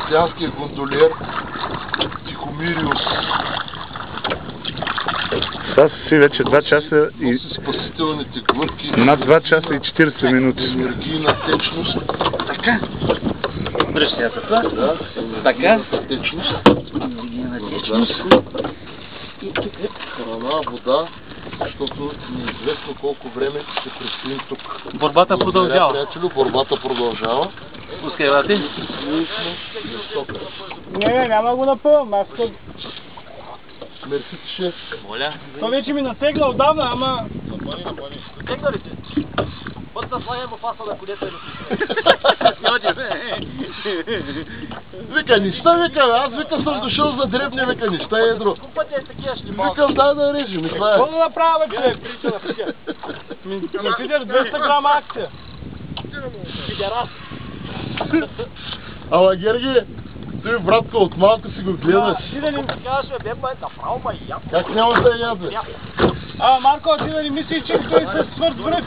християнския гондолиер Тихомириус. Сега си вече 2 часа и... Носи спасителните глътки. Над 2 часа и 40 минути. Енергийна течност. Така. Бръщията това. Да, Така. течност. Енергийна течност. И тук Храна, вода, защото неизвестно колко време ще престоим тук. борбата продължава. Приятелю, борбата продължава. Пускай, бати. Ние сме жестока. Не, няма го напълвам, аз то... Мерси, шеф. Моля. То вече ми натегна отдавна, ама... Тегна ли те? Път да слагам в фаса на колета и Вика, нища, вика, аз вика съм дошъл за дребни, вика, нища едро. Купът е такива шлималки. Викам, дай да режем, и това е. Какво да направя, бе, човек? Ми питаш 200 грама акция. Пидерас. Ала, Герги, той братка от малко си го гледаш. Ти да ни... Казваш, бе, бе, направо ма ям. Как няма да я ядеш? Марко, ти да ни мисли, че той се свърт връх.